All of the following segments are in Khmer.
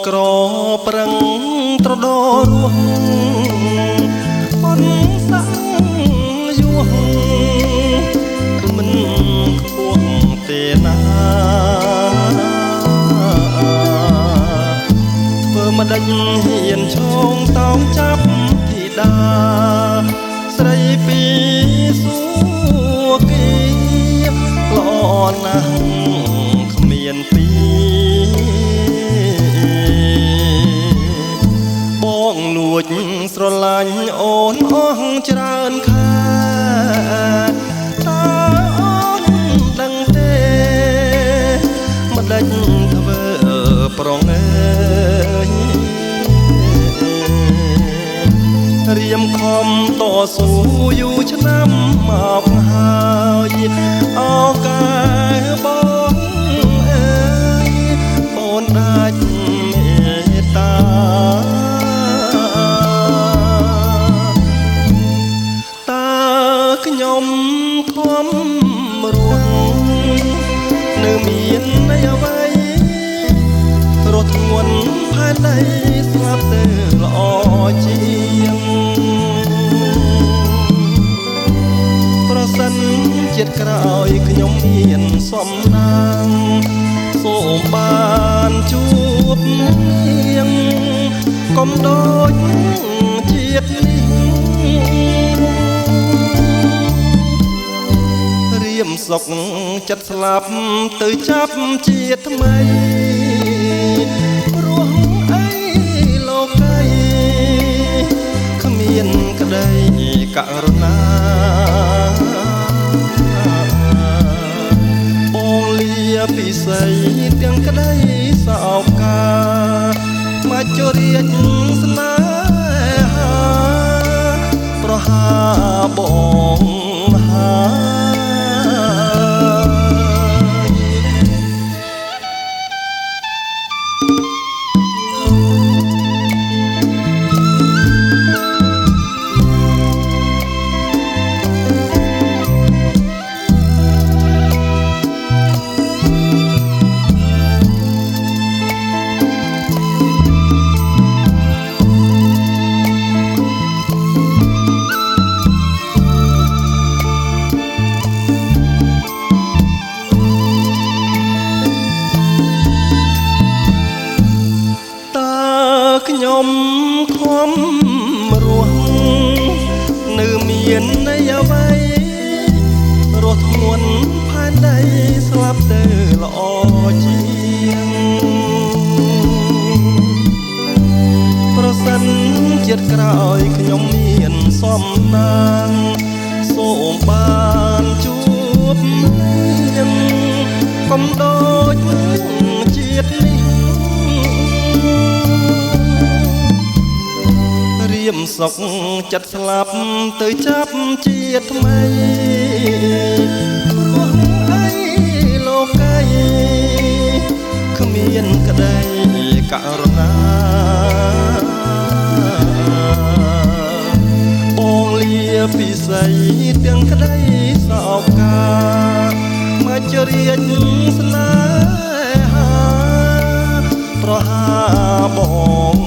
ក្រប្រឹងត្រដោរស់ប៉ុនសាំងយោមិនខ្ពស់ទេណាធ្វើមិនដេចហ៊ានឈោងតោងចាប់ធីតាស្រីពីសួគីល្អណាស់គ្មានពីបងលួចស្រឡាញ់អូនអស់ច្រើនខែតើអូនដឹងទេមិនដេចធ្វើប្រងើយរៀមខំតស៊ូយូរឆ្នាំមកហើយអោកាបងអើយអូនដាច់មេត្តាតើខ្ញុំខំរស់នៅមានន័យអ្វីរត់ធ្ងន់ផែនដីស្លាប់ទៅល្អជាងប្រសិនជាតិក្រោយខ្ញុំមានសំណាងសូមបានជួបនាងកុំដូចជាតិនេះរៀមសុកចិត្តស្លាប់ទៅចាប់ជាតិថ្មីរស់អីលោកីគ្មានក្តីករុណាបងលាពិសីទាំងក្តីសោកាមកជរាជស្នេហាប្រហាបងហាខ្ញុំខំរស់នៅមានន័យអ្វីរស់ធ្ងន់ផែនដីស្លាប់ទៅល្អជាងប្រសិនជាតិក្រោយខ្ញុំមានសំណាងសូមបានជួបនាងកុំដូចជាតិនេះរៀមសុកចិត្តស្លាប់ទៅចាប់ជាតិថ្មីរស់អីលោកីគ្មានក្តីករុណាបងលាពិសីទាំងក្តីសោកាមកជរាជស្នេហាប្រហាបង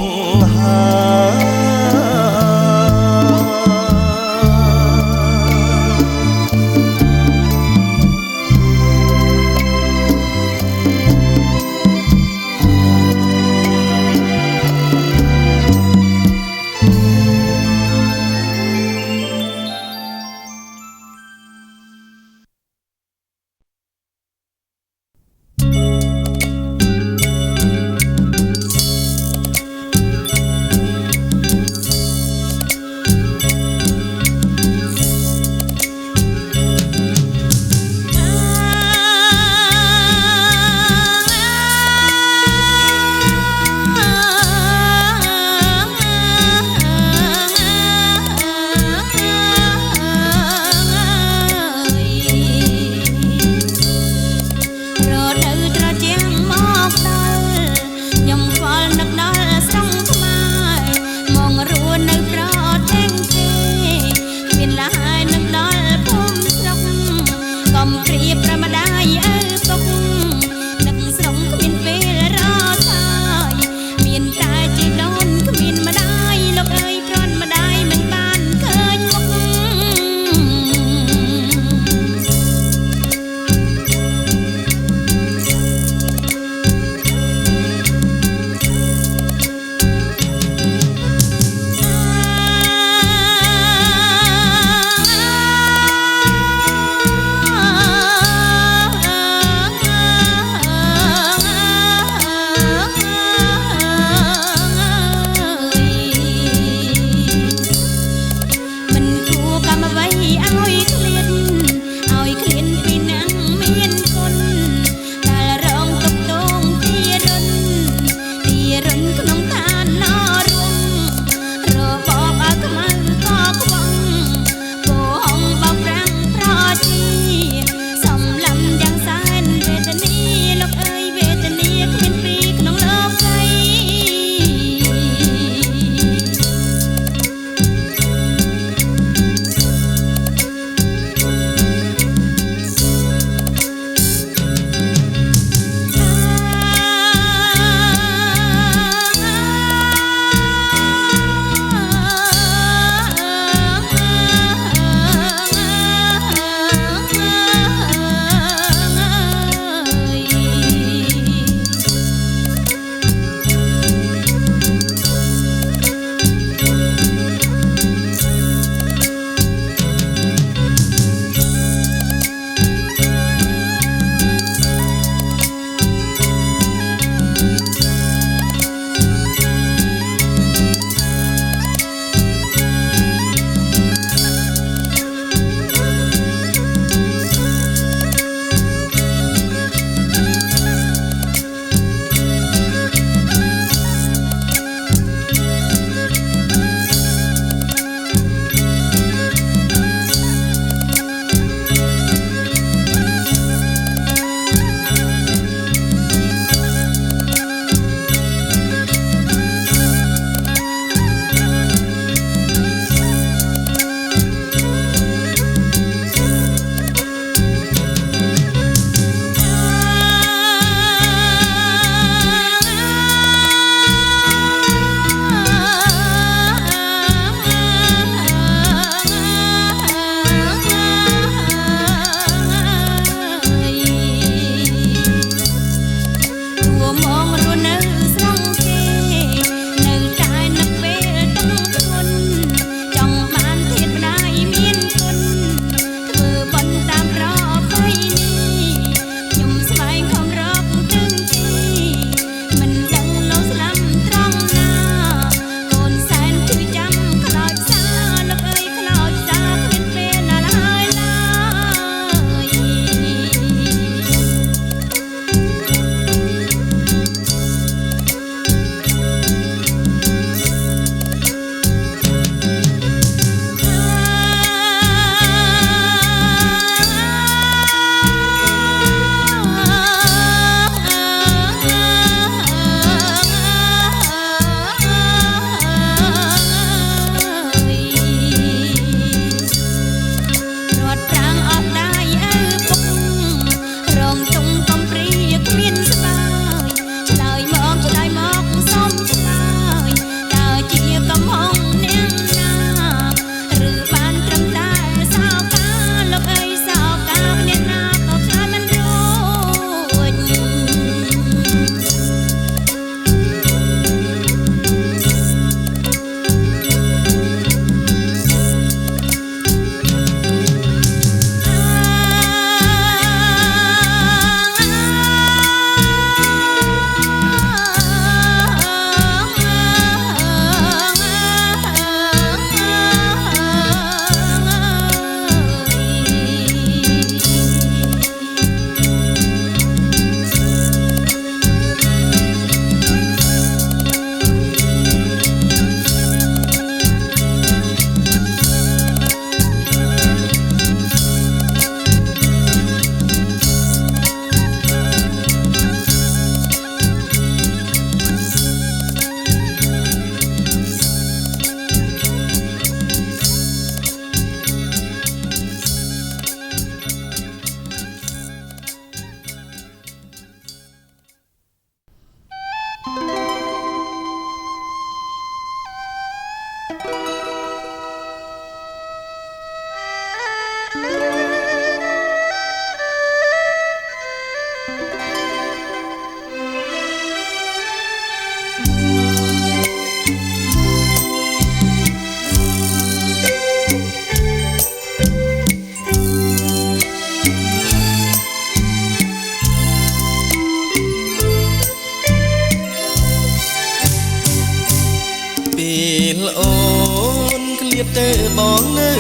ទេបងនៅ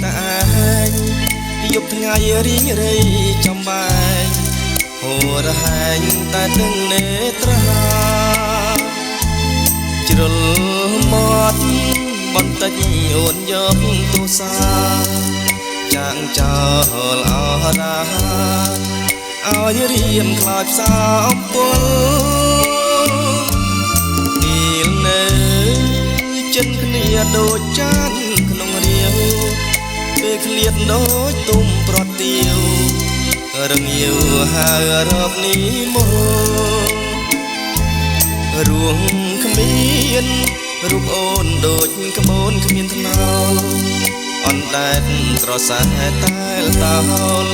តែឯងយប់ថ្ងៃរីងរៃចំបែងហូររហែងតែទឹកនេត្រាជ្រុលមាត់បន្តិចអូនយកទូសាចាងចោលអរាឲ្យរៀមខ្លោចផ្សាអំពុលពេលនៅចិនគ្នាដូចចានក្នុងរាវពេលឃ្លាតដូចទុំប្រទាវរងាវហើយរកនេះមករួងគ្មានរូបអូនដូចក្បូនគ្មានថ្នោលអណ្ដែតត្រសាតែលតោល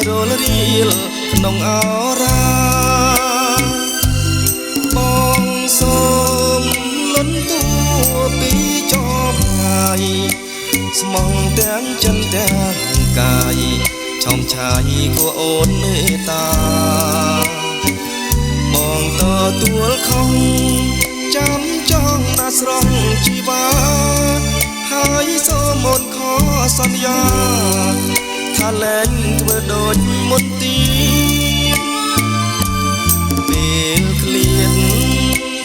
រលរៀលក្នុងអរាបងសូមលន់តួពីចប់ហើយស្មងទាំងចិនទាំងកាយឆោមឆាយគួរអូនមេត្តាបងតទួលខំចាំចង់ណាស្រង់ជីវាហើយសូមអូនខសន្យាថាលែងធ្វើដូចមុនទៀតពេលឃ្លាត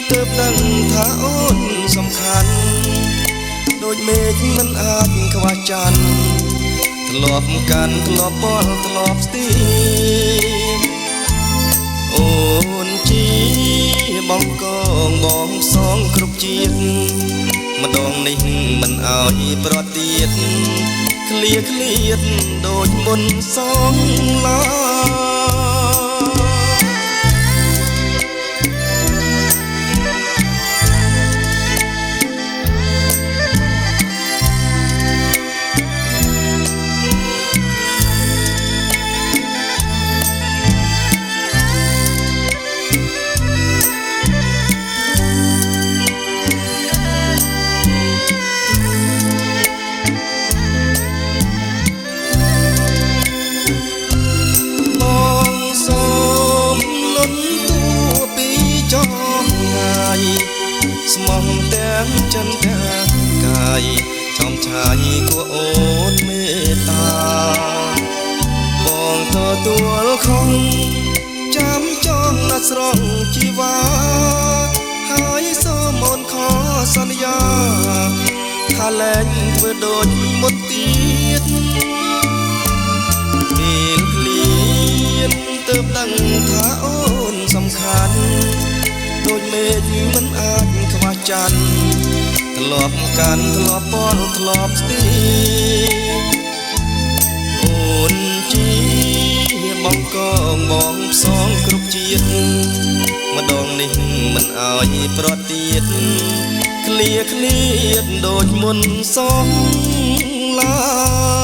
ទើបដឹងថាអូនសំខាន់ដូចមេឃមិនអាចខ្វះច័ន្ទធ្លាប់កាន់ធ្លាប់បល់ធ្លាប់ស្ទីអូនជីបងកងបងសងគ្រប់ជាតិម្ដងនេះមិនអោយប្រទៀតឃ្លាឃ្លាតដូចមុនសងឡាស្មងទាំងចិនទាំងកាយឆោមឆាយគួរអូនមេត្តាបងទទួលខំចាំចង់ណាស្រង់ជីវាហើយសូមអូនខសន្យាថាលែងធ្វើដូចមុនទៀតពេលឃ្លាតទើបដឹងថាអូនសំខាន់ដូចមេឃមិនអាចខ្វះច័ន្ទធ្លាប់កាន់ធ្លាប់បល់ធ្លាប់ស្ទីអូនជីបងកងបងផ្សងគ្រប់ជាតិម្ដងនេះមិនអោយប្រទៀតឃ្លាឃ្លាតដូចមុនសងឡា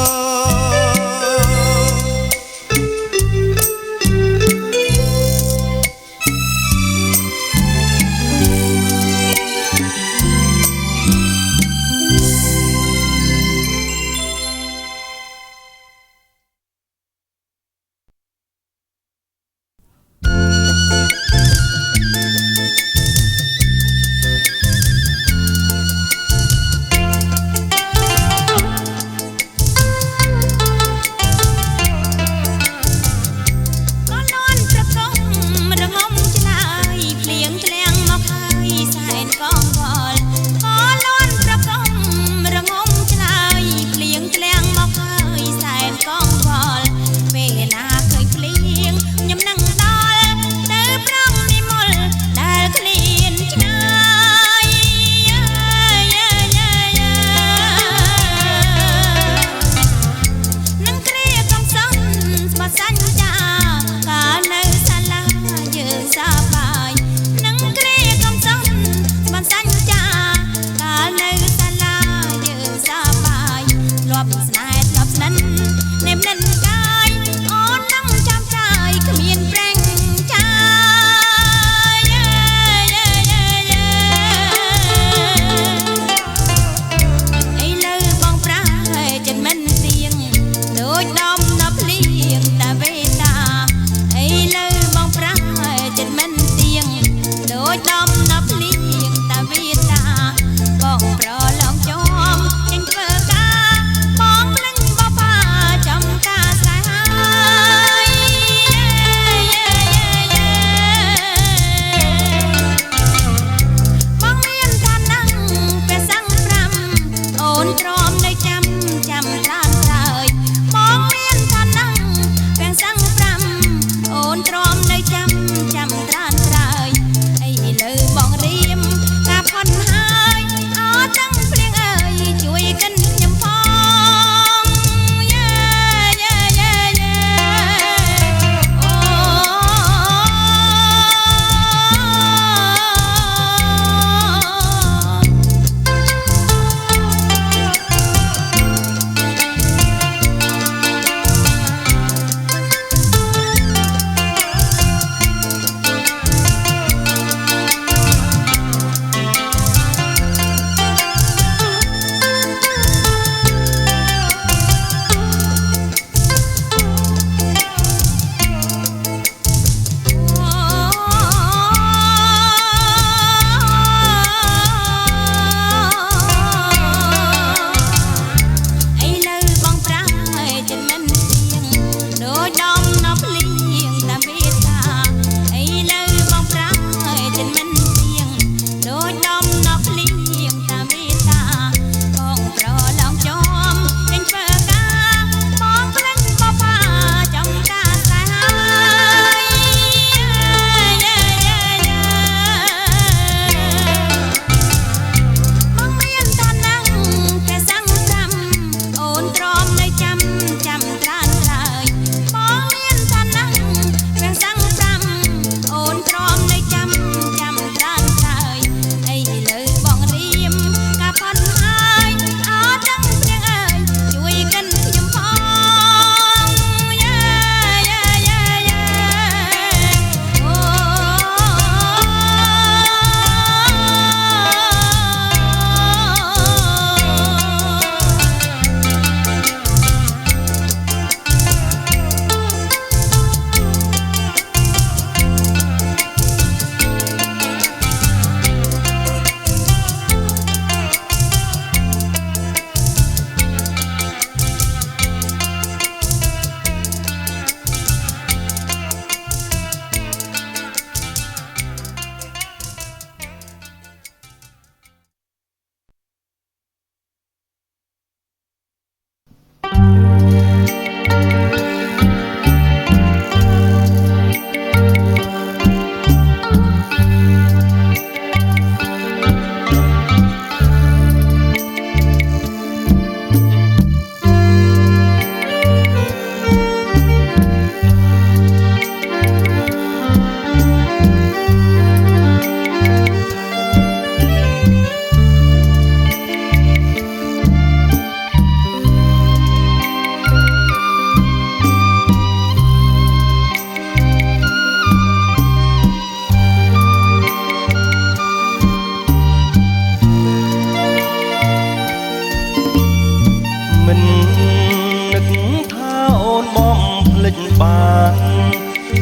ន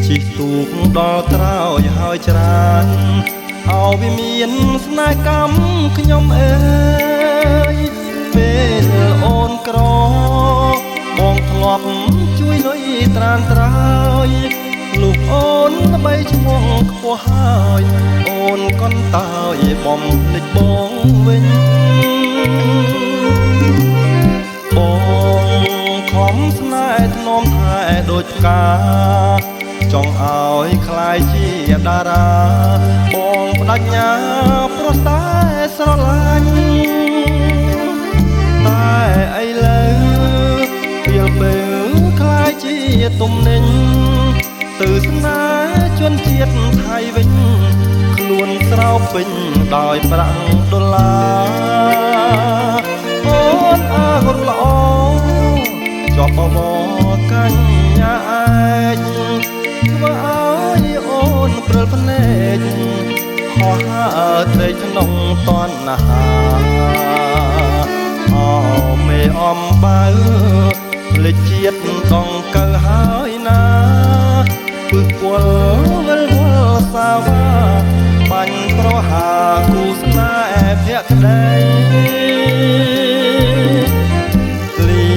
ជិះទូកដល់ត្រោយហើយច្រានអោវាមានស្នេហ៍កម្មខ្ញុំអើយពេលអូនក្របងធ្លាប់ជួយលុយត្រានត្រើយលុះអូនល្បីឈ្មោះខ្ពស់ហើយអូនកូនតើយបំភ្លេចបងវិញបងខំស្នេហ៍ធ្នមថែដូចផ្កាចង់ឲ្យคล้ายជាតារាបងបដញ្ញាប្រតែស្រឡាញ់តែឥឡូវពេលពេលคล้ายជាទំនិញទៅស្នេហ៍ជនជាតិថៃវិញខ្លួនស្រោបពេញដោយប្រាក់ដុល្លារអូនអើកូនល្អជាប់បវរកញ្ញាឯងធ្វើឲ្យអូនព្រិលភ្នែកហោះហើរត្រេកក្នុងតណ្ហាអមេអំបើភ្លេចជាតិដងកើហើយណាពឹកវល់វិលវល់សាវាបាញ់ប្រហាគូស្នេហ៍ភក្តីលី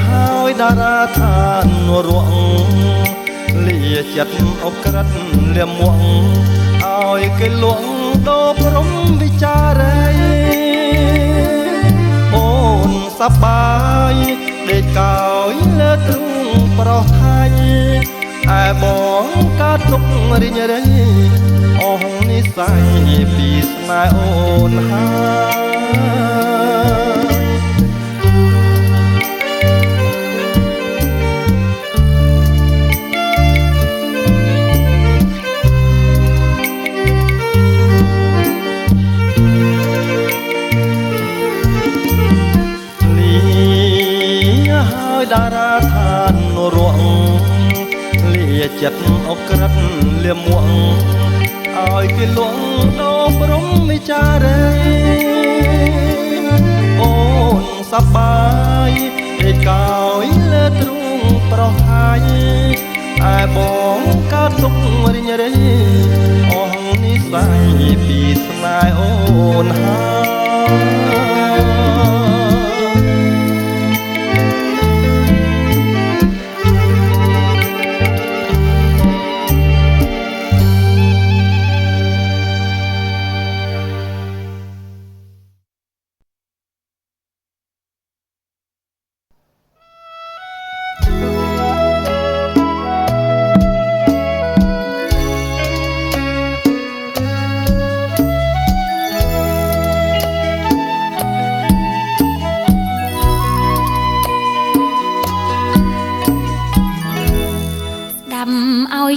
ហើយតារាឋានរងលាចិត្តអក្រិតលៀមមួងឲ្យគេលងដោព្រំវិចារីអូនសប្បាយដេកកោយលើទ្រូងប្រោះថៃឯបងកើតទុករិញរៃអស់និស័យពីស្នេហ៍អូនហើយតារាឋានរងលាចិត្តអក្រិតលៀមមួងឲ្យគេលងដោព្រំវិចារីអូនសប្បាយឯកោយលើទ្រូងប្រោះថៃឯបងកើតទុករិញរៃអស់និស័យពីស្នេហ៍អូនឲ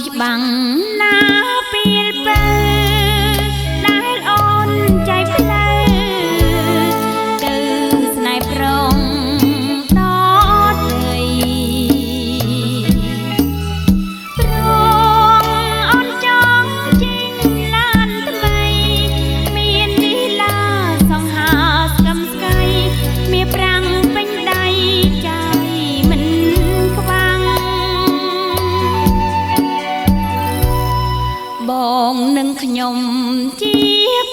្យច្បាំងណាពេលបើដែលអូនចៃផ្លែទៅស្នេហ៍ប្រងដល់ត្រីប្រងអូនចង់ចេញឡានថ្មីមានលីលាសង្ហាស្គំស្កៃមានប្រាំងពេញដៃចៃមិនខ្វាំងបងនឹងខ្ញុំជា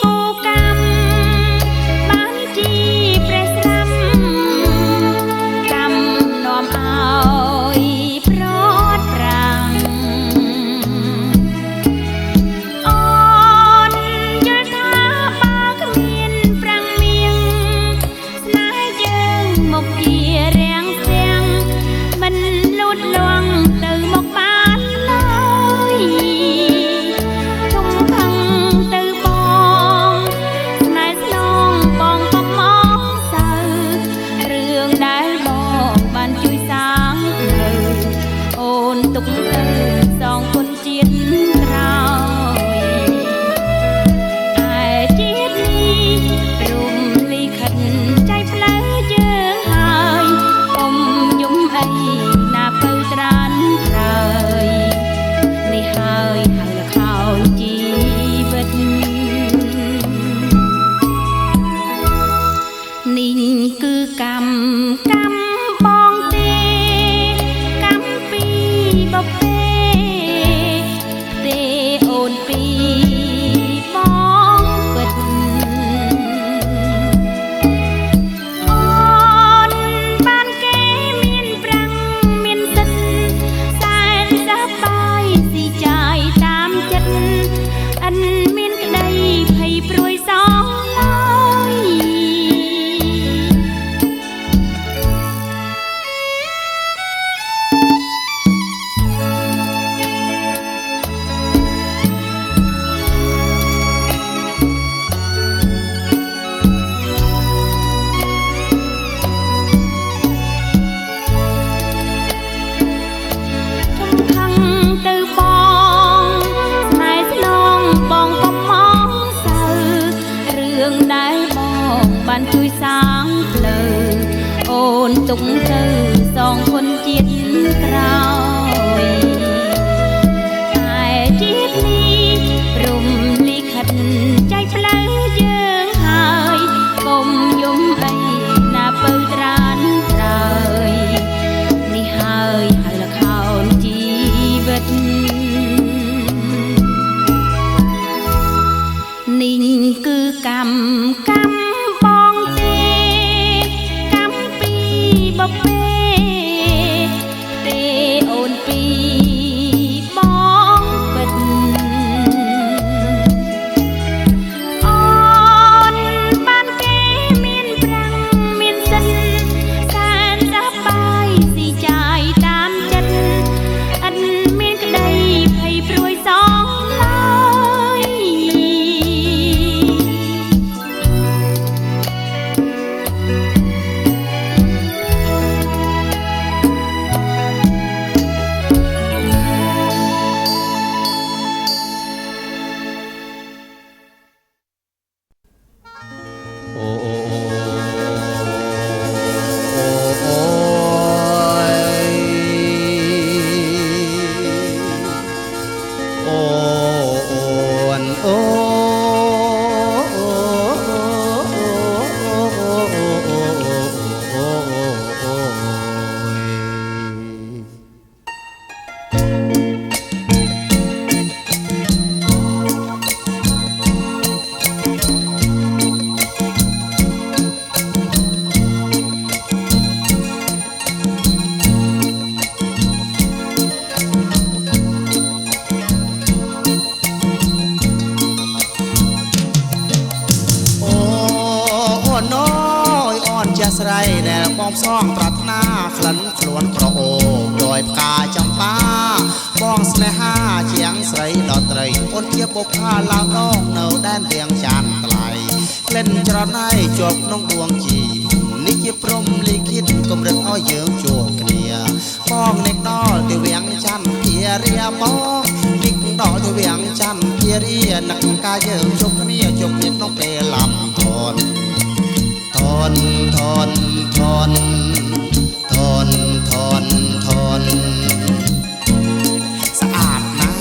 គូកម្មបានជាព្រះស្រាំកម្មនាំឲ្យប្រត់ប្រាំងអូនយល់ថាបើគ្មានប្រាំងមៀងស្នេហ៍យើងមកជារាំងស្រាំងមិនលូតលាស់ទៅមកបានឡើយទុកទៅសងគុណជាតិក្រោយឯជាតិនេះរួមលិខិតចៃផ្លូវយើងហើយអុំយំអីណាពៅត្រានត្រើយនេះហើយហើយលខោនជីវិតនេះគឺកម្មបងទេកម្មពី បបេទេអូនពីបងពិតអូនបានគេមានប្រាំងមានសិនសែនសប្បាយស៊ីចាយតាមចិត្តអិនមានក្តីភ័យព្រួយសងឡើយទៅបងស្នេហ៍ស្នងបងកុំមកសៅរឿងដែលបងបានជួយសាងផ្លូវអូនទុកទៅសងគុណជាតិក្រោយតែជាតិនេះព្រំលិខិតចែកផ្លូវយើងហើយកុំយំអីណាពៅត្រានត្រើយនេះហើយហៅលខោនជីវិតនេះគឺកម្មបងទេកម្មពីបបេទេអូនពីបងពិតអូនបានគេមានប្រាំងមានសិនសែនសប្បាយស៊ីចាយតាមចិត្តអិនមានក្តីភ័យព្រួយសងឡើយអូអូអូអូអូនអូស្រីដែលបងផ្សងប្រាថ្នាក្លិនខ្លួនក្រអូបដោយផ្កាចំបាបងស្នេហាជាងស្រីដត្រីអូនជាបុព្វាឡើងដងនៅដែនរៀងចានថ្លៃក្លិនច្រណៃជាប់ក្នុងដួងជីនេះជាព្រំលិខិតកម្រិតឲ្យយើងជួបគ្នាបងនឹកដល់ទៅវាងច័ន្ទភារាបងនឹកដល់ទៅវាងច័ន្ទភារានឹកកាយើងជួបគ្នាក្នុងពេលលំធនធនធនធនធនធនធនស្អាតណាស់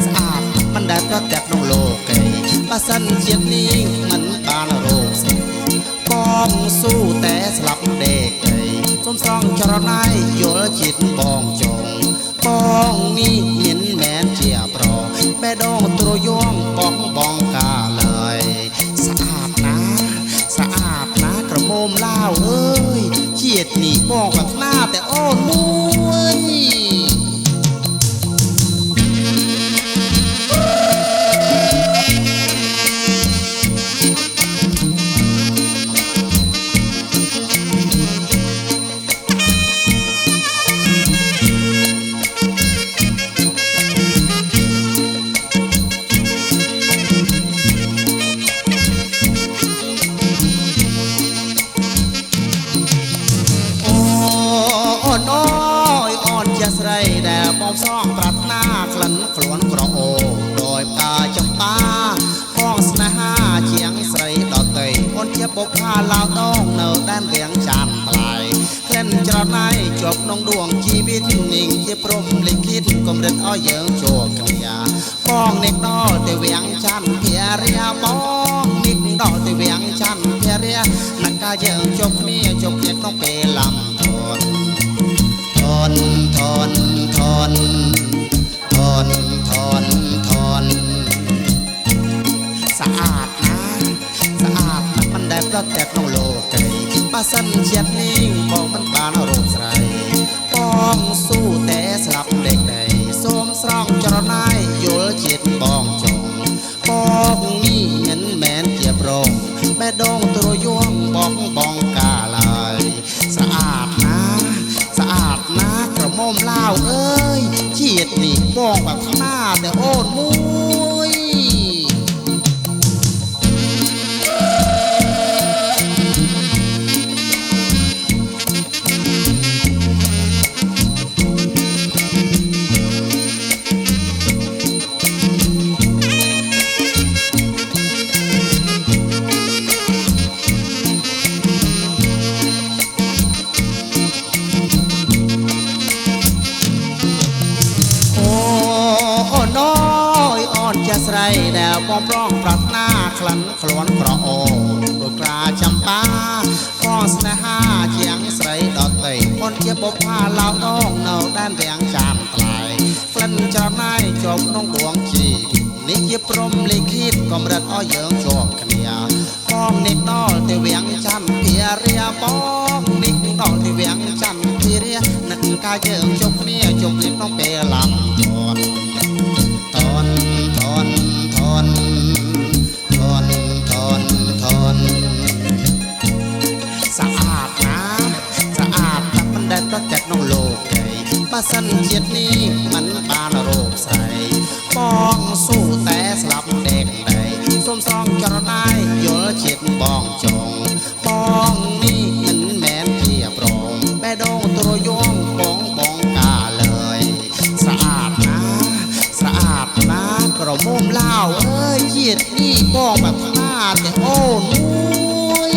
ស្អាតមិនដែលប្រទះក្នុងលោកឯងបើសិនជាតិនេះមិនបានរោគស្រីបងស៊ូតែស្លាប់ដេកឯងសូមស្រង់ចរណៃយល់ចិត្តបងចងបងនេះមានមែនជាប្រុសបេះដូងទ្រយងបងកាឡើយស្អាតណាស់ស្អាតណាស់ក្រមុំឡាវអើយជាតិនេះបងប្រាថ្នាតែអូនមួយស្រីដែលបងផ្សងប្រាថ្នាក្លិនខ្លួនក្រអូបដោយផ្កាចំបាបងស្នេហាជាងស្រីដតីអូនជាបុព្វាឡើងដងនៅដែនរៀងចានថ្លៃក្លិនច្រណៃជាប់ក្នុងដួងជីវិតនេះជាព្រំលិខិតកម្រិតឲ្យយើងជួបគ្នាបងនឹកដល់ទៅវាងច័ន្ទភារាបងនឹកដល់ទៅវាងច័ន្ទភារានឹងកាយើងជួបគ្នាក្នុងពេលលំធនធនធន ស្អាតណាស្អាតណាស់មិនដែលប្រត់តែក្នុងលោកីបើសិនជាតិនេះបងមិនបានរកស្រីបងស៊ូតែស្លាប់ដេកដីសូមស្រង់ចរណៃយល់ជាតិបងចង់បងនេះមិនមែនជាប្រងបេះដូងទ្រយងបងកាឡើយស្អាតណាស្អាតណាក្រមុំឡាវអើយជាតិនេះបងប្រាថ្នាតែអូនមួយស្រីដែលបងប្រងប្រាថ្នាក្លិនខ្លួនក្រអូដូចក្រាចំបាបងស្នេហាជាងស្រីដតីអូនជាបុប្ផាឡៅដងនៅដែនរាំងចាមថ្លៃក្លិនចរណៃជាប់ក្នុងដួងជីនេះជាព្រំលិខិតកម្រិតឲ្យយើងជាប់គ្នាបងនេះដល់ទៅវាំងច័ន្ទភារាបងនេះដល់ទៅវាំងច័ន្ទភារានឹងការយើងជុំគ្នាជុំគ្នាក្នុងពេលឡំតនស្អាតណាស្អាតតែមិនដែលប្រកាសក្នុងលោកីបើសិនជាតិនេះមិនបានរកស្រីបងស៊ូតែស្លាប់ដេកដីសូមស្រង់ចរណៃយល់ជាតិបងចង់បងនេះមិនមែនជាប្រងបេះដូងទ្រយងបងកាឡើយស្អាតណាស្អាតណាក្រមុំឡាវអើយជាតិនេះបងប្រាថ្នាតែអូនមួយ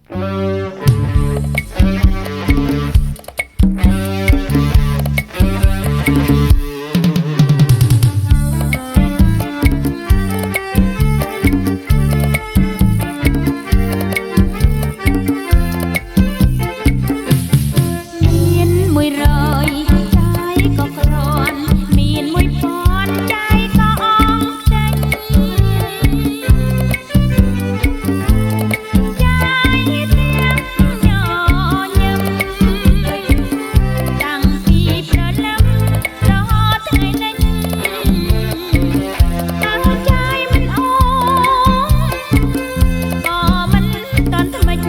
មានមួយរយใจក៏ក្រន់មានមួយពាន់ใจក៏អងចេញใจទាំងញញឹមតាំងពីព្រលឹមរហូតថ្ងៃនេះអើใจមិនអូក៏មិនតន់ថ្មិច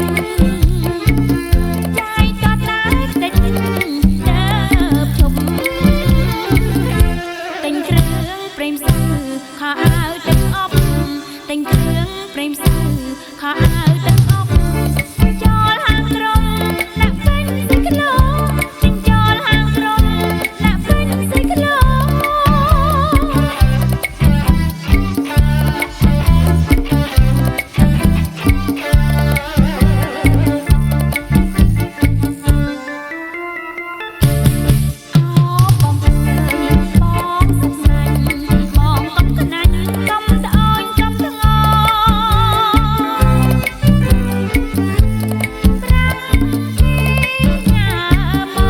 ใจក៏តែតិចដើបឈប់ទិញគ្រឿងប្រេងស្ទើខោអាវទឹកអប់ទិញគ្រឿងប្រេងស្ទើខោអាវទឹកអប់ចូលហាងត្រង់ដាក់ពេញ2គីឡូទិញចូលហាងត្រង់ដាក់ពេញ2គីឡូ អូបងអើយបងសុខណាញ់បងកំខ្នាញ់កំស្អើញកំថ្ងល់ប្រាំពីញ៉ាបង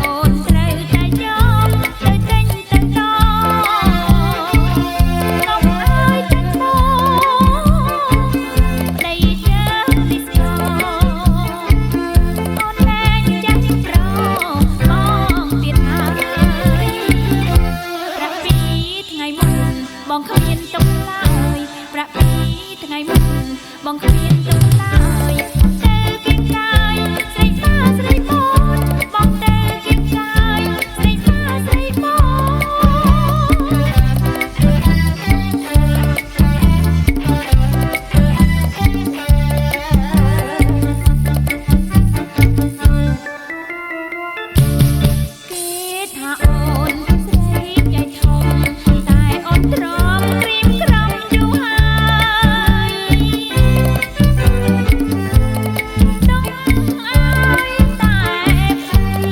អូនត្រូវតែយកទៅទិញទៅតកុំអើយចាញ់បងដីយើងនេះស្គរ អូនលែងចាស់ប្របងទៀតហើយប្រាក់ពីថ្ងៃមុនបងគ្មានទុកឡើយប្រាក់ពីថ្ងៃមុនបងគ្មានទុកឡើយទៅគៀងកាយស្រីបាស្រីបូនបងទៅគៀងកាយស្រីបាស្រីបូន គេថាអូនស្រីใจធំតែអូនទ្រាំក្រៀមក្រំយូរហើយต้องអើយតែភ័យ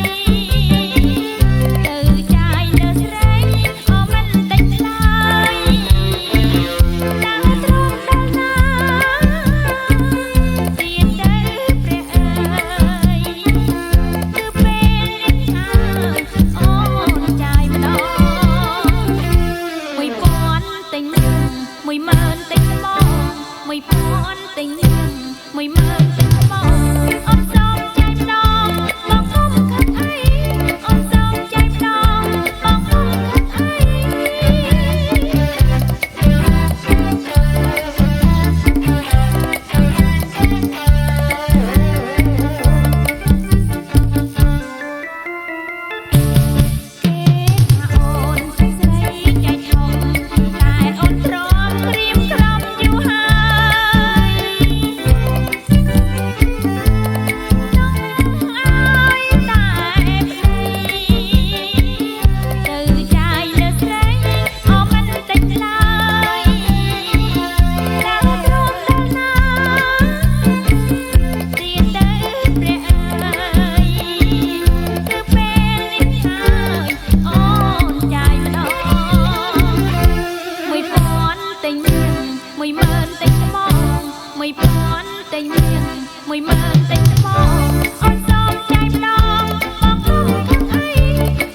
ទៅចាយលើស្រីអូមិនតិចឡើយដើរត្រង់ដល់ណាទៀតទៅព្រះអើយ គឺពេលនេះហើយអូនចាយម្ដង1000ទិញ10000ទិញថ្ម1000ទិញ10000ទិញថ្មអូនសូមចាយម្ដងបងកុំខឹងអីអូនសូមចាយម្ដងបងកុំខឹងអី គេថាអូនស្រីใจធំតែអូនទ្រាំក្រៀមក្រំយូរហើយต้องអើយតែប្តីទៅចាយលើស្រីអូមិនតិចឡើយដើរត្រង់ដល់ណាទៀតទៅព្រះអើយ គឺពេលនេះហើយអូនចាយម្ដង1000ទិញ10000ទិញថ្ម1000ទិញ10000ទិញថ្មអូនសូមចាយម្ដងបងកុំខឹងអី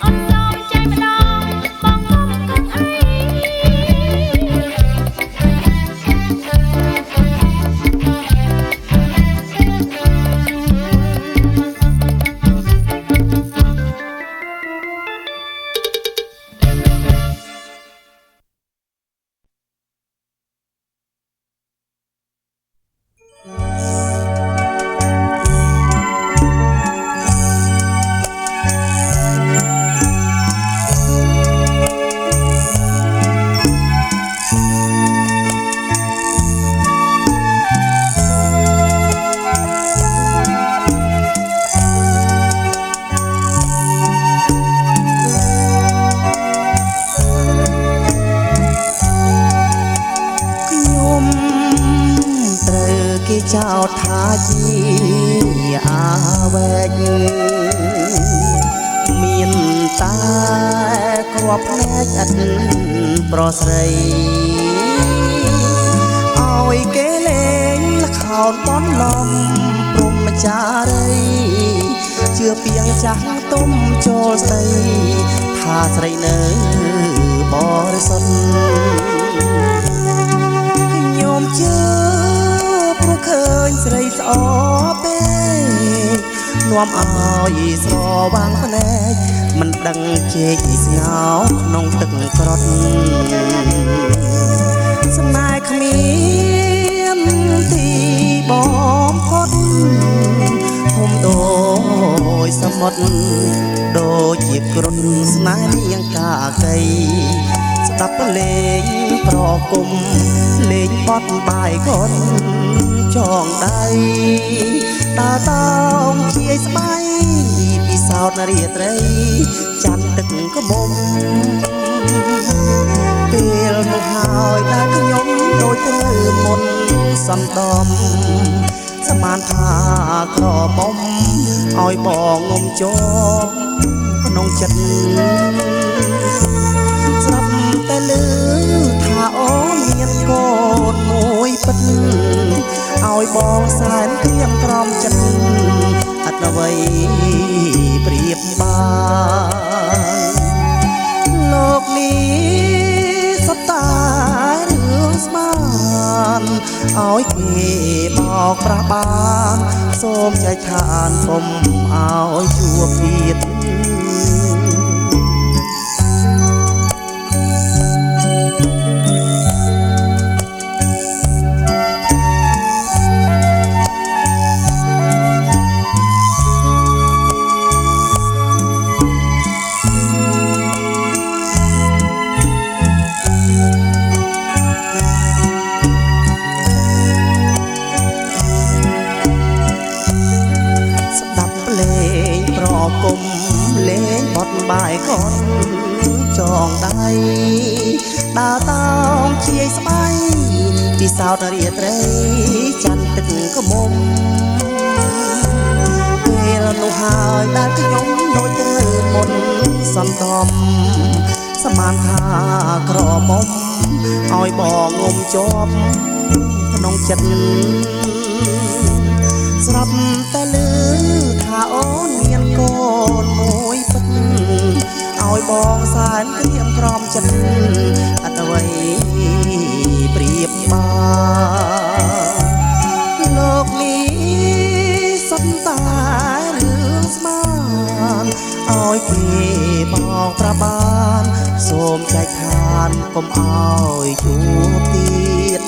អូនសូមចាយម្ដងបងកុំខឹងអី ចោទថាជាអាវែកមានតែគ្រាប់ភ្នែកឥតប្រស្រីឲ្យគេលេងល្ខោនបន់ឡំព្រំចារីជឿពីងចាស់ទុំចូលស្ដីថាស្រីនៅបរិសុទ្ធខ្ញុំជឿព្រោះឃើញស្រីស្អពេកនាំឲ្យស្រវាងភ្នែកមិនដឹងជែកស្ងោក្នុងទឹកក្រត់សំណាយគ្មានទីបំផុតធំដូចសមុទ្រដូចជាគ្រុនស្នេហ៍នាងកាកីស្ដាប់លេងប្រគំលេងបត់បាយកូនចងដៃតើតោងជាយស្បៃពិសោធន៍រាត្រីច័ន្ទទឹកក្មុំពេលមកហើយដែលខ្ញុំដូចត្រូវមុនសន្តំសមានថាក្រមុំឲ្យបងងំជាប់ក្នុងចិត្តស្រាប់តែលឺថាអូនមានកូនមួយពិតឲ្យបងសែនក្រៀមក្រំចិត្តអត់អ្វីប្រៀបបានលោកនេះសត្វតារឿងស្មានឲ្យគេបោកប្រាស់បានសូមចែកឋានសូមឲ្យជួបទៀតគុំលេងបត់បាយកូនចងដៃដើរតោងជាយស្បៃពិសោធន៍រាត្រីច័ន្ទទឹកក្មុំពេលនោះហើយដែលខ្ញុំដូចត្រូវមុនសន្តំសមានថាក្រមុំឲ្យបងងំជាប់ក្នុងចិត្តស្រាប់តែលឺថាអូនមានកូនមួយពិតឲ្យបងសែនក្រៀមក្រំចិត្តអត់អ្វីប្រៀបបានលោកនេះសុទ្ធតែរឿងស្មានឲ្យគេបោកប្រាស់បានសូមចែកឋានកុំឲ្យជួបទៀត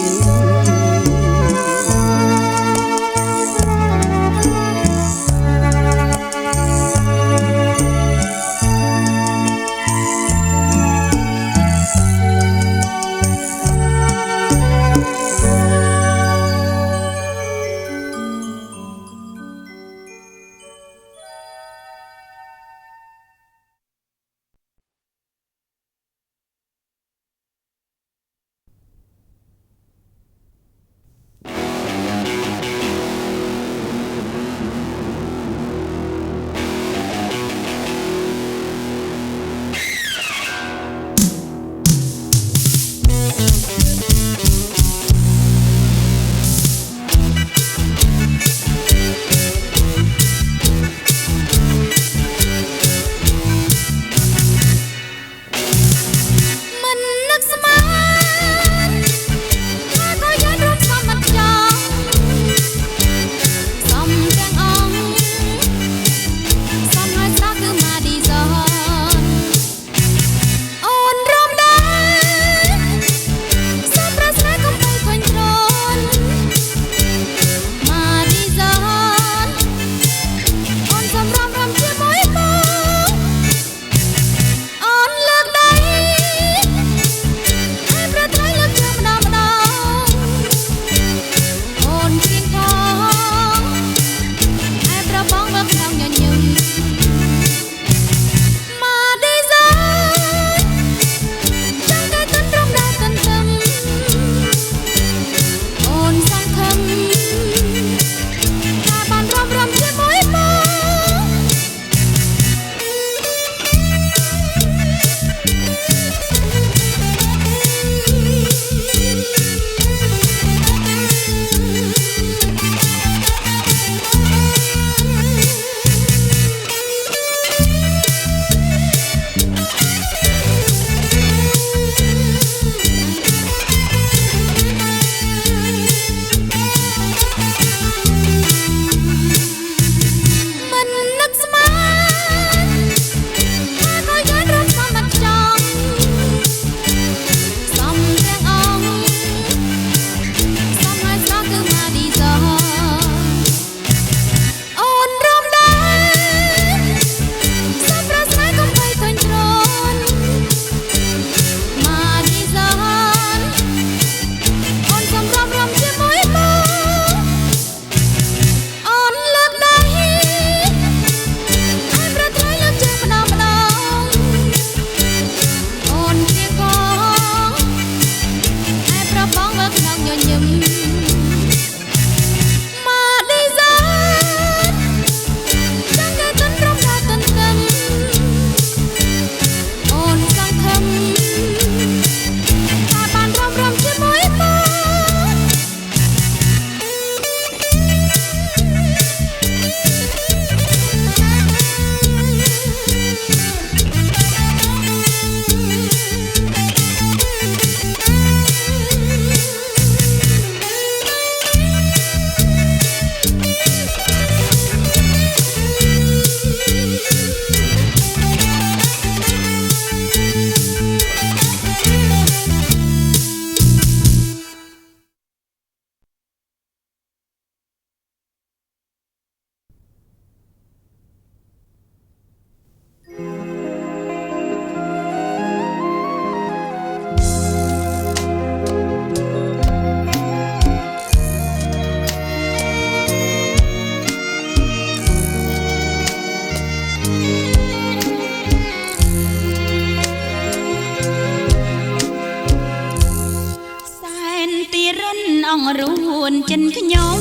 ងរួនចិនខ្ញុំ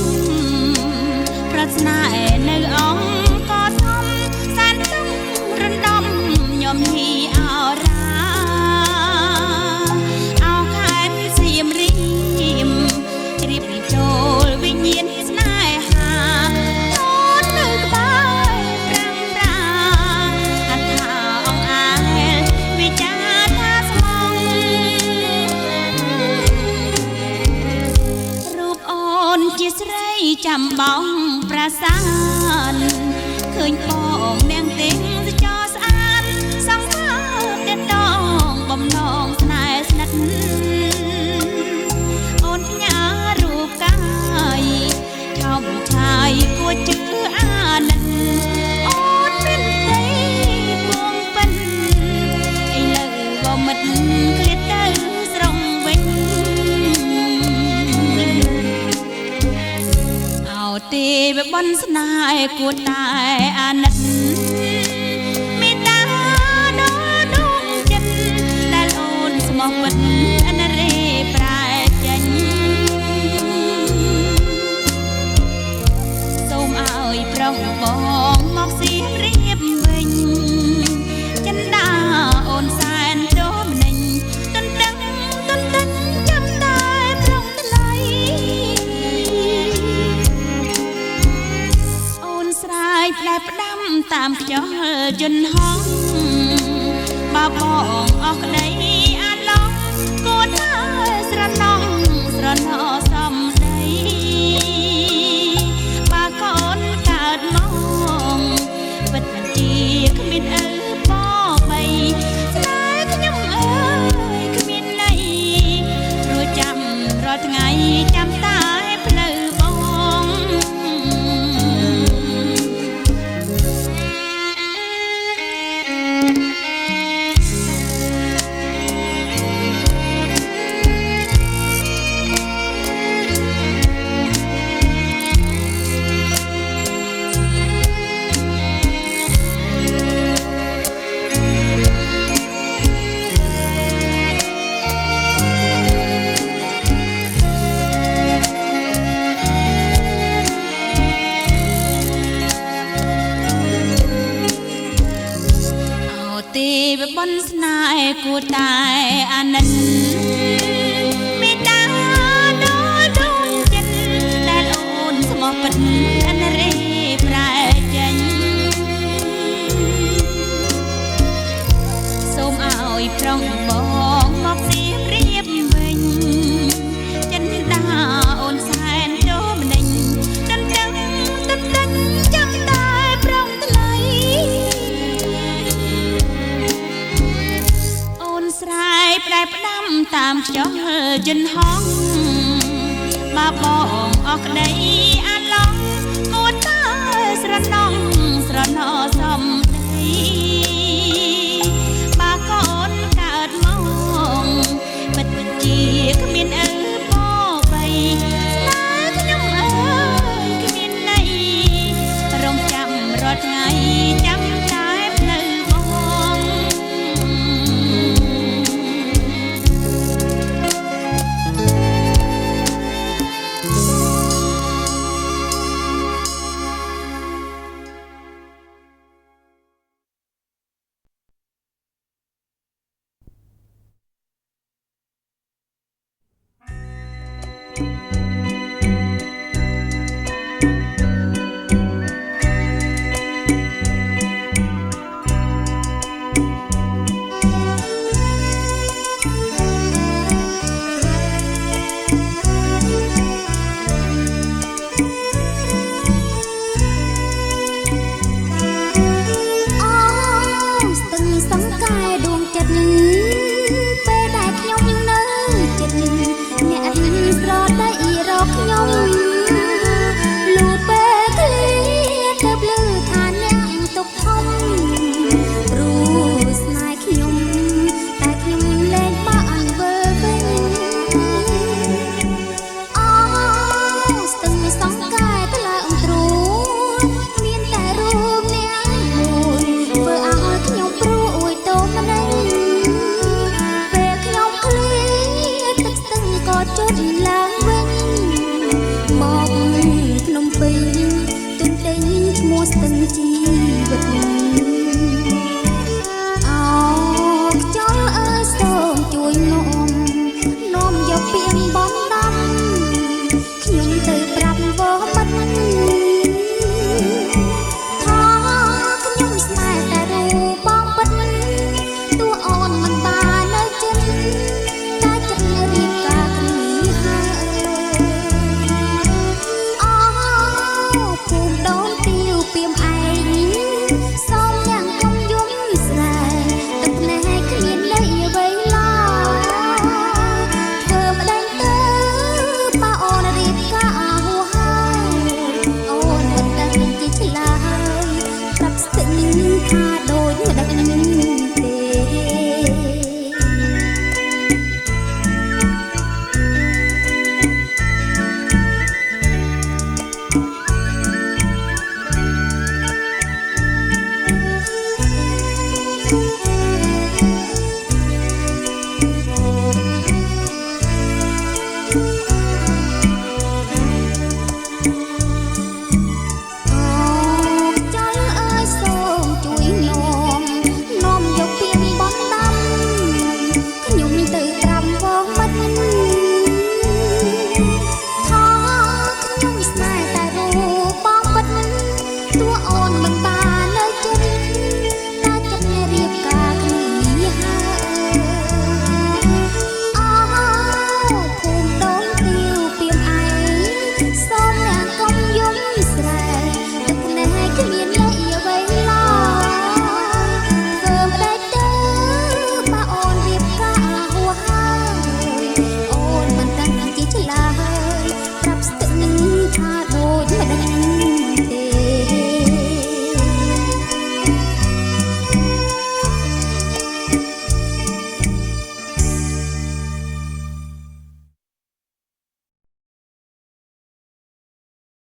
ប្រាថ្នានៅអង្គក៏សមសានទុំរំដំខ្ញុំហីអរាអោខែនសៀមរីមជ្រាបចូលវិញ្ញាណស្នេហាអូននៅក្បែរប្រាំប្រាអត់ថាអងអាលវិចាថាស្មងរូបអូនជាស្រីចាំបងប្រាសាទឃើញបងនាងទេងចោស្អាតសង្វាតែតងបំណងស្នេហ៍ស្និទ្ធអូនផ្ញើរូបកាយថោកឆាយគួរជឿអាណិតអូនមានទេពងពិនឥឡូវក៏មិត្តឃ្លាតទៅស្រងវិញទេវបនស្នេហ៍គួរតែអាណិតមេត្តាដល់ដងចិត្តដែលអូនស្មោះពិតអនរេប្រែចេញសូមឲ្យប្រុសបងមកសៀមរៀបវិញចិនដាអូនសែនតោមនិញទន្ទឹងចាំតែប្រុងថ្លៃស្រ័យផ្លែផ្ដាំតាមខ្យល់យន្តហោះបើបងអស់ក្តីអាឡងគួរតែស្រណោះសំដីបើកូនកើតមកពិតជាគ្មានឪបបីស្នេហ៍ខ្ញុំអើយគ្មានន័យព្រោះចាំរាល់ថ្ងៃចាំតែផ្លូវបងទេវបនស្នេហ៍គួរតែអាណិតមេត្តាដល់ដងចិត្តដែលអូនស្មោះពិតអនរេប្រែចេញសូមឲ្យប្រុងបងមកសៀមរៀបវិញចិនដាអូនសែនតោមនិញទន្ទឹងចាំតែប្រុងថ្លៃស្រ័យផ្លែផ្ដាំតាមខ្យល់យន្តហោះបើបងអស់ក្តីអាឡងគួរតែស្រណោះសំដីបើកូនកើតមកពិតជាគ្មានឪបបីស្នេហ៍ខ្ញុំអើយគ្មានន័យរងចាំរាល់ថ្ងៃចាំតែផ្លូវបង ស្ទឹងជា